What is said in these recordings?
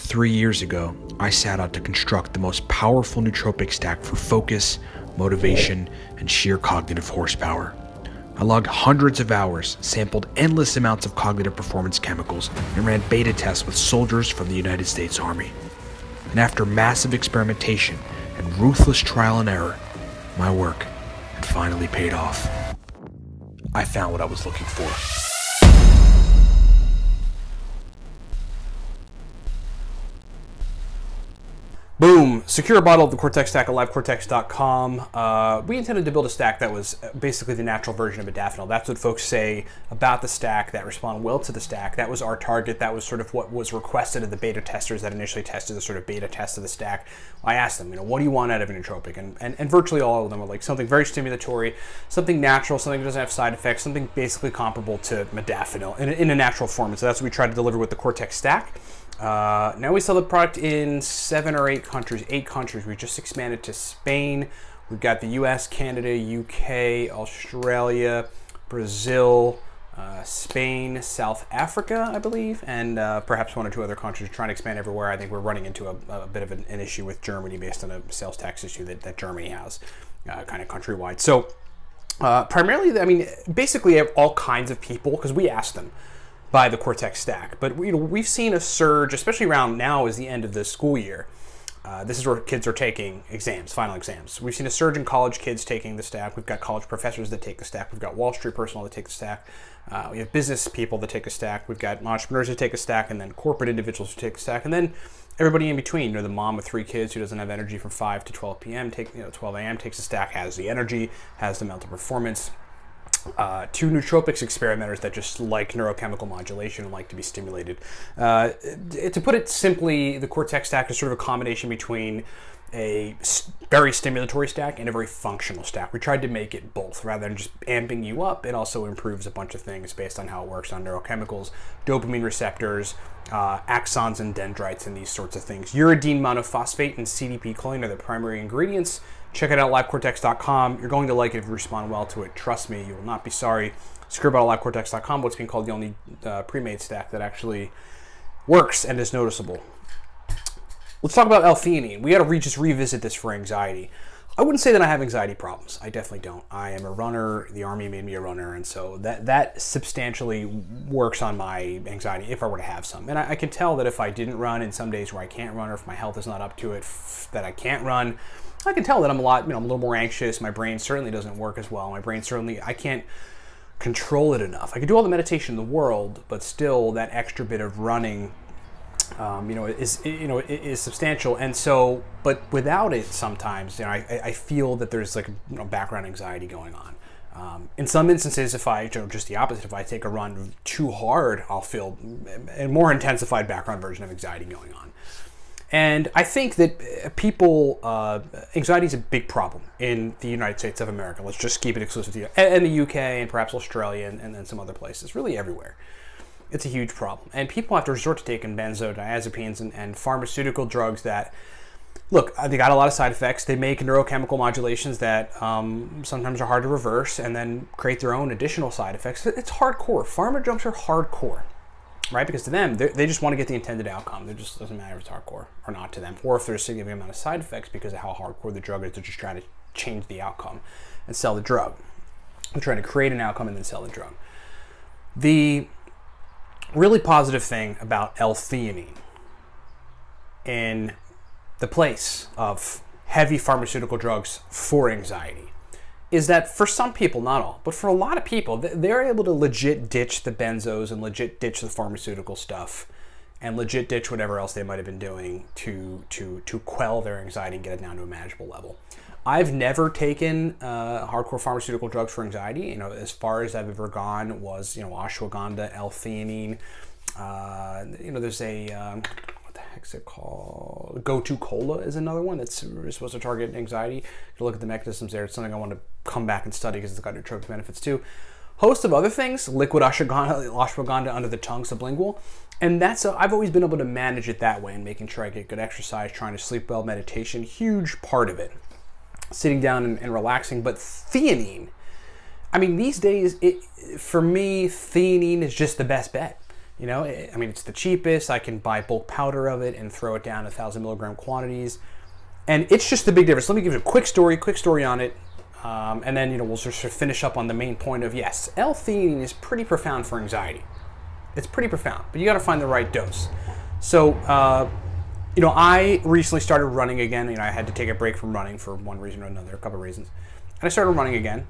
3 years ago, I set out to construct the most powerful nootropic stack for focus, motivation, and sheer cognitive horsepower. I logged hundreds of hours, sampled endless amounts of cognitive performance chemicals, and ran beta tests with soldiers from the United States Army. And after massive experimentation and ruthless trial and error, my work had finally paid off. I found what I was looking for. Boom! Secure a bottle of the Cortex stack at livecortex.com. We intended to build a stack that was basically the natural version of modafinil. That's what folks say about the stack that respond well to the stack. That was our target. That was sort of what was requested of the beta testers that initially tested the sort of beta test of the stack. I asked them, what do you want out of a nootropic? And virtually all of them were like something very stimulatory, something natural, something that doesn't have side effects, something basically comparable to modafinil in a natural form. And so that's what we tried to deliver with the Cortex stack. Now we sell the product in 7 or 8 countries. 8 countries. We just expanded to Spain. We've got the US, Canada, UK, Australia, Brazil, Spain, South Africa, I believe, and perhaps 1 or 2 other countries. We're trying to expand everywhere. I think we're running into a bit of an issue with Germany based on a sales tax issue that Germany has, kind of countrywide. So primarily, I mean, basically all kinds of people, because we asked them, by the Cortex stack. But we've seen a surge, especially around now is the end of the school year. This is where kids are taking exams, final exams. We've seen a surge in college kids taking the stack. We've got college professors that take the stack. We've got Wall Street personnel that take the stack. We have business people that take a stack. We've got entrepreneurs who take a stack, and then corporate individuals who take a stack, and then everybody in between. The mom with 3 kids who doesn't have energy from 5 to 12 p.m. 12 a.m. takes a stack, has the energy, has the mental performance. 2 nootropics experimenters that just like neurochemical modulation and like to be stimulated. To put it simply, the Cortex stack is sort of a combination between a very stimulatory stack and a very functional stack. We tried to make it both. Rather than just amping you up, it also improves a bunch of things based on how it works on neurochemicals, dopamine receptors, axons and dendrites, and these sorts of things. Uridine monophosphate and CDP choline are the primary ingredients. Check it out, livecortex.com. You're going to like it if you respond well to it. Trust me, you will not be sorry. Screw about livecortex.com, what's being called the only pre-made stack that actually works and is noticeable. Let's talk about L-Theanine. We got to just revisit this for anxiety. I wouldn't say that I have anxiety problems. I definitely don't. I am a runner. The Army made me a runner, and so that substantially works on my anxiety if I were to have some. And I can tell that if I didn't run in some days where I can't run, or if my health is not up to it, that I can't run, I can tell that I'm I'm a little more anxious. My brain certainly doesn't work as well. My brain certainly, I can't control it enough. I can do all the meditation in the world, but still that extra bit of running, is substantial. And so, but without it, sometimes, I feel that there's like background anxiety going on. In some instances, if I, just the opposite, if I take a run too hard, I'll feel a more intensified background version of anxiety going on. And I think that people, anxiety is a big problem in the United States of America. Let's just keep it exclusive to and the UK and perhaps Australia and then some other places, really everywhere. It's a huge problem. And people have to resort to taking benzodiazepines and pharmaceutical drugs that, look, they got a lot of side effects. They make neurochemical modulations that sometimes are hard to reverse and then create their own additional side effects. It's hardcore. Pharma drugs are hardcore. Right? Because to them, they just want to get the intended outcome. It just doesn't matter if it's hardcore or not to them, or if there's a significant amount of side effects because of how hardcore the drug is. They're just trying to change the outcome and sell the drug. They're trying to create an outcome and then sell the drug. The really positive thing about L-Theanine in the place of heavy pharmaceutical drugs for anxiety is that for some people, not all, but for a lot of people, they're able to legit ditch the benzos and legit ditch the pharmaceutical stuff and legit ditch whatever else they might have been doing to quell their anxiety and get it down to a manageable level. I've never taken hardcore pharmaceutical drugs for anxiety. As far as I've ever gone was, ashwagandha, L-Theanine. There's a what the heck's it called? Go-To Cola is another one that's supposed to target anxiety. If you look at the mechanisms there, it's something I want to come back and study because it's got nootropic benefits too. Host of other things, liquid ashwagandha under the tongue, sublingual. And I've always been able to manage it that way and making sure I get good exercise, trying to sleep well, meditation, huge part of it. Sitting down and relaxing. But theanine, I mean, these days, for me, theanine is just the best bet. You know, I mean, it's the cheapest. I can buy bulk powder of it and throw it down 1,000 milligram quantities. And it's just the big difference. Let me give you a quick story on it. And then, you know, we'll just sort of finish up on the main point of, yes, L-Theanine is pretty profound for anxiety. It's pretty profound, but you got to find the right dose. So, you know, I recently started running again. You know, I had to take a break from running for one reason or another, a couple of reasons. And I started running again.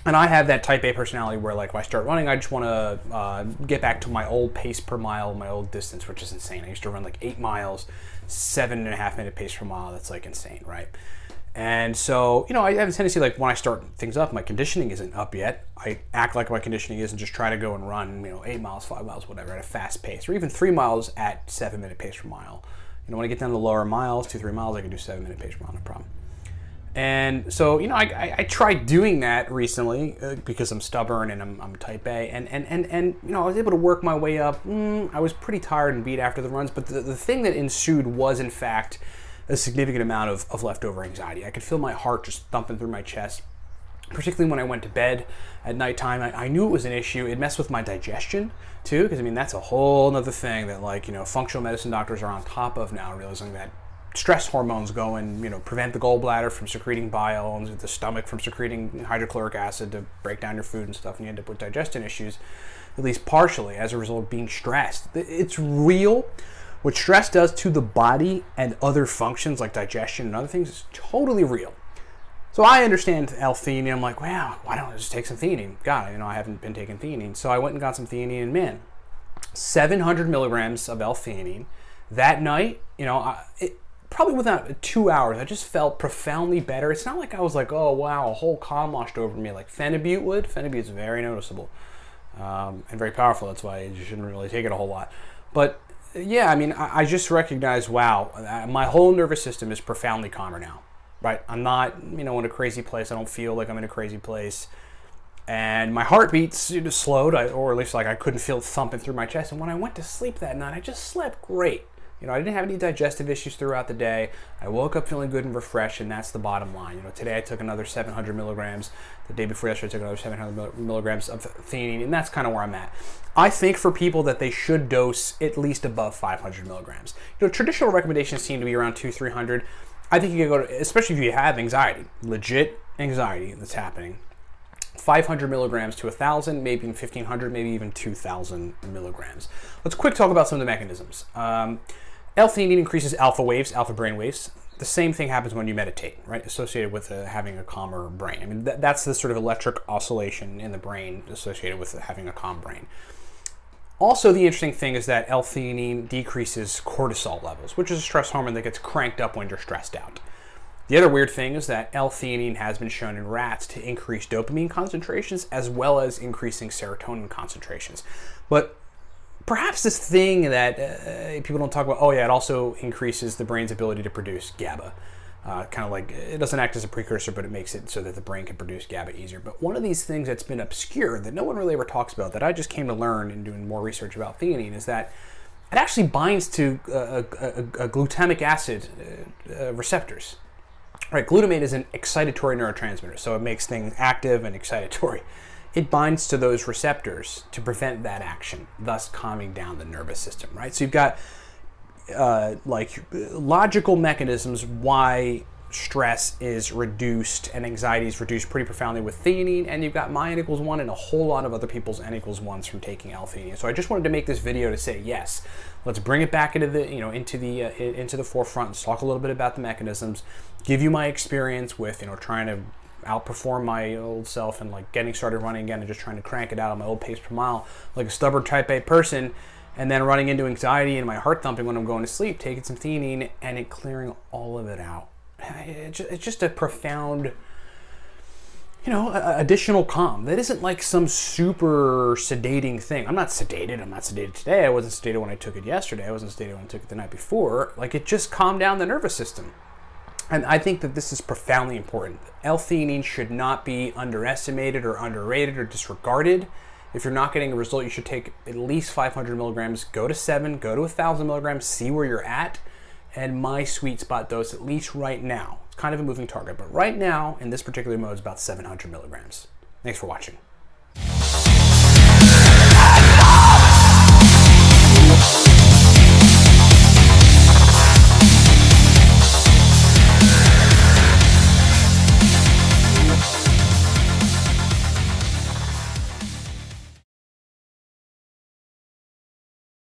And I have that type A personality where, like, when I start running, I just want to get back to my old pace per mile, my old distance, which is insane. I used to run like 8 miles, 7.5 minute pace per mile. That's like insane, right? And so, you know, I have a tendency, like, when I start things up, my conditioning isn't up yet. I act like my conditioning is and just try to go and run, you know, 8 miles, 5 miles, whatever, at a fast pace, or even 3 miles at 7 minute pace per mile. You know, when I get down to the lower miles, 2-3 miles, I can do 7 minute pace per mile, no problem. And so, you know, I tried doing that recently because I'm stubborn and I'm type A, and you know, I was able to work my way up. I was pretty tired and beat after the runs, but the thing that ensued was, in fact, a significant amount of leftover anxiety. I could feel my heart just thumping through my chest, particularly when I went to bed at nighttime. I knew it was an issue. It messed with my digestion too, because I mean, that's a whole other thing that, like, you know, functional medicine doctors are on top of now, realizing that stress hormones go and, you know, prevent the gallbladder from secreting bile and the stomach from secreting hydrochloric acid to break down your food and stuff, and you end up with digestion issues, at least partially, as a result of being stressed. It's real. What stress does to the body and other functions like digestion and other things is totally real. So I understand L-Theanine. I'm like, wow, why don't I just take some theanine? God, you know, I haven't been taking theanine. So I went and got some theanine, and man, 700 milligrams of L-Theanine that night, you know, probably within 2 hours, I just felt profoundly better. It's not like I was like, oh, wow, a whole calm washed over me like Phenibut would. Phenibut is very noticeable and very powerful. That's why you shouldn't really take it a whole lot. But yeah, I mean, I just recognized, wow, my whole nervous system is profoundly calmer now, right? I'm not, you know, in a crazy place. I don't feel like I'm in a crazy place. And my heartbeats, you know, slowed, or at least, like, I couldn't feel it thumping through my chest. And when I went to sleep that night, I just slept great. You know, I didn't have any digestive issues throughout the day. I woke up feeling good and refreshed, and that's the bottom line. You know, today I took another 700 milligrams. The day before yesterday, I took another 700 milligrams of theanine, and that's kind of where I'm at. I think for people that they should dose at least above 500 milligrams. You know, traditional recommendations seem to be around 200-300. I think you can go to, especially if you have anxiety, legit anxiety that's happening, 500 milligrams to 1,000, maybe even 1,500, maybe even 2,000 milligrams. Let's quick talk about some of the mechanisms. L-Theanine increases alpha waves, alpha brain waves. The same thing happens when you meditate, right? Associated with having a calmer brain. I mean, that's the sort of electric oscillation in the brain associated with having a calm brain. Also, the interesting thing is that L-Theanine decreases cortisol levels, which is a stress hormone that gets cranked up when you're stressed out. The other weird thing is that L-Theanine has been shown in rats to increase dopamine concentrations as well as increasing serotonin concentrations. But perhaps this thing that people don't talk about, oh yeah, it also increases the brain's ability to produce GABA. Kind of like, it doesn't act as a precursor, but it makes it so that the brain can produce GABA easier. But one of these things that's been obscure that no one really ever talks about, that I just came to learn in doing more research about theanine, is that it actually binds to a glutamic acid receptors. Right, glutamate is an excitatory neurotransmitter, so it makes things active and excitatory. It binds to those receptors to prevent that action, thus calming down the nervous system, right? So you've got like logical mechanisms why stress is reduced and anxiety is reduced pretty profoundly with theanine, and you've got my N equals 1 and a whole lot of other people's N equals 1s from taking L-Theanine. So I just wanted to make this video to say, yes, let's bring it back into the, you know, into the forefront. Let's talk a little bit about the mechanisms, give you my experience with, you know, trying to outperform my old self and like getting started running again and just trying to crank it out on my old pace per mile like a stubborn type A person, and then running into anxiety and my heart thumping when I'm going to sleep, taking some theanine and it clearing all of it out. It's just a profound, you know, additional calm. That isn't like some super sedating thing. I'm not sedated. I'm not sedated today. I wasn't sedated when I took it yesterday. I wasn't sedated when I took it the night before. Like, it just calmed down the nervous system. And I think that this is profoundly important. L-Theanine should not be underestimated or underrated or disregarded. If you're not getting a result, you should take at least 500 milligrams, go to 7, go to 1,000 milligrams, see where you're at. And my sweet spot dose, at least right now, it's kind of a moving target, but right now in this particular mode is about 700 milligrams. Thanks for watching.